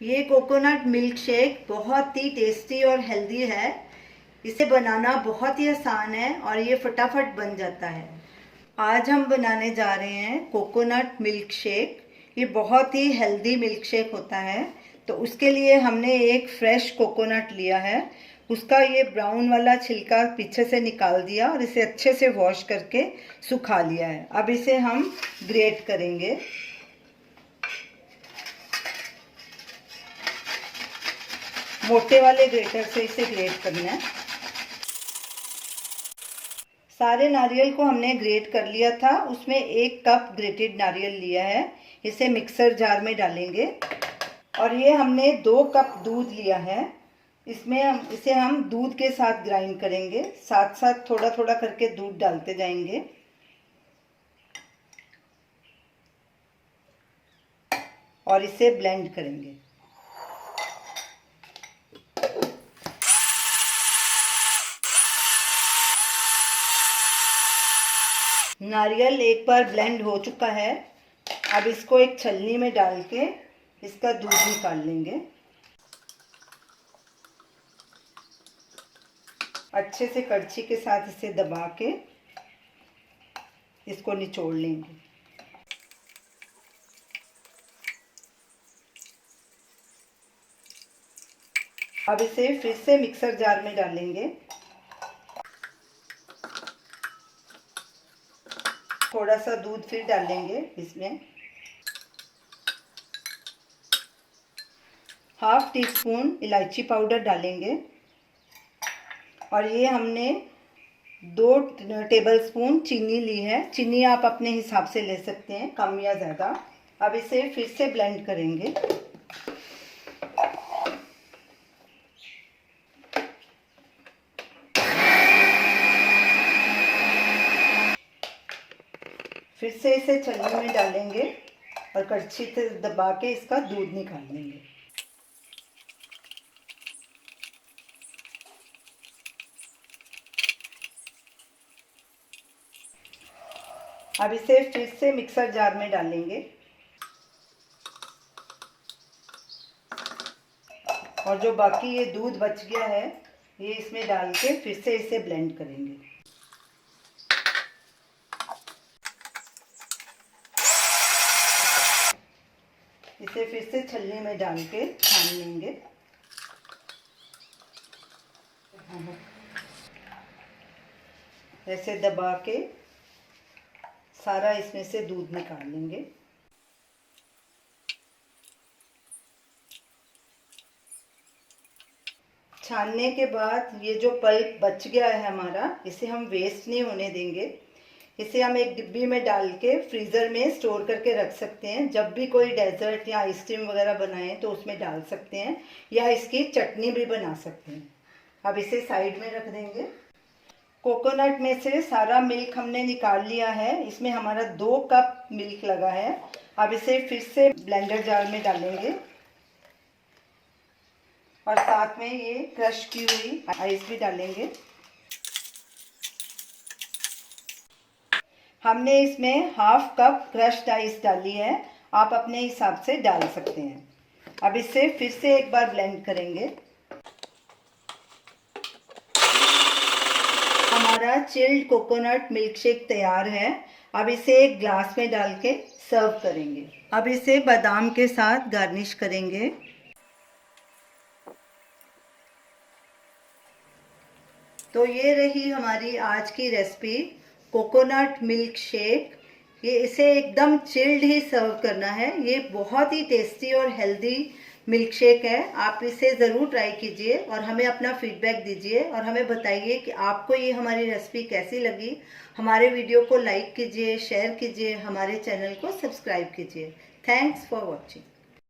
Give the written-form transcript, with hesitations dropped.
ये coconut milk shake बहुत ही tasty और हेल्दी है। इसे बनाना बहुत ही आसान है और ये फटाफट बन जाता है। आज हम बनाने जा रहे हैं कोकोनट मिल्क शेक। ये बहुत ही हेल्दी मिल्क शेक होता है। तो उसके लिए हमने एक फ्रेश कोकोनट लिया है, उसका ये ब्राउन वाला छिलका पीछे से निकाल दिया और इसे अच्छे से वॉश करके सुखा लिया है। अब इसे हम ग्रेट करेंगे। मोटे वाले ग्रेटर से इसे ग्रेट करना है। सारे नारियल को हमने ग्रेट कर लिया था। उसमें 1 कप ग्रेटेड नारियल लिया है। इसे मिक्सर जार में डालेंगे। और ये हमने 2 कप दूध लिया है। इसे हम दूध के साथ ग्राइंड करेंगे। साथ साथ थोड़ा थोड़ा करके दूध डालते जाएंगे और इसे ब्लेंड करेंगे। नारियल एक बार ब्लेंड हो चुका है। अब इसको एक छलनी में डाल के इसका दूध निकाल लेंगे। अच्छे से कड़छी के साथ इसे दबा के इसको निचोड़ लेंगे। अब इसे फिर से मिक्सर जार में डालेंगे। थोड़ा सा दूध फिर डालेंगे इसमें। 1/2 टीस्पून इलायची पाउडर डालेंगे। और ये हमने 2 टेबलस्पून चीनी ली है। चीनी आप अपने हिसाब से ले सकते हैं, कम या ज़्यादा। अब इसे फिर से ब्लेंड करेंगे। फिर से इसे छलनी में डालेंगे और कड़छी से दबा के इसका दूध निकाल लेंगे। अब इसे फिर से मिक्सर जार में डालेंगे और जो बाकी ये दूध बच गया है ये इसमें डाल के फिर से इसे ब्लेंड करेंगे। इसे फिर से छलनी में डाल के छान लेंगे। ऐसे दबा के सारा इसमें से दूध निकाल लेंगे। छानने के बाद ये जो पल्प बच गया है हमारा, इसे हम वेस्ट नहीं होने देंगे। इसे हम एक डिब्बी में डाल के फ्रीज़र में स्टोर करके रख सकते हैं। जब भी कोई डेजर्ट या आइसक्रीम वगैरह बनाएं तो उसमें डाल सकते हैं, या इसकी चटनी भी बना सकते हैं। अब इसे साइड में रख देंगे। कोकोनट में से सारा मिल्क हमने निकाल लिया है। इसमें हमारा 2 कप मिल्क लगा है। अब इसे फिर से ब्लेंडर जार में डालेंगे और साथ में ये क्रश की हुई आइस भी डालेंगे। हमने इसमें 1/2 कप क्रश्ड आइस डाली है। आप अपने हिसाब से डाल सकते हैं। अब इसे फिर से एक बार ब्लेंड करेंगे। हमारा चिल्ड कोकोनट मिल्क शेक तैयार है। अब इसे एक ग्लास में डाल के सर्व करेंगे। अब इसे बादाम के साथ गार्निश करेंगे। तो ये रही हमारी आज की रेसिपी, कोकोनट मिल्क शेक। इसे एकदम चिल्ड ही सर्व करना है। ये बहुत ही टेस्टी और हेल्दी मिल्क शेक है। आप इसे ज़रूर ट्राई कीजिए और हमें अपना फीडबैक दीजिए और हमें बताइए कि आपको ये हमारी रेसिपी कैसी लगी। हमारे वीडियो को लाइक कीजिए, शेयर कीजिए, हमारे चैनल को सब्सक्राइब कीजिए। Thanks for watching.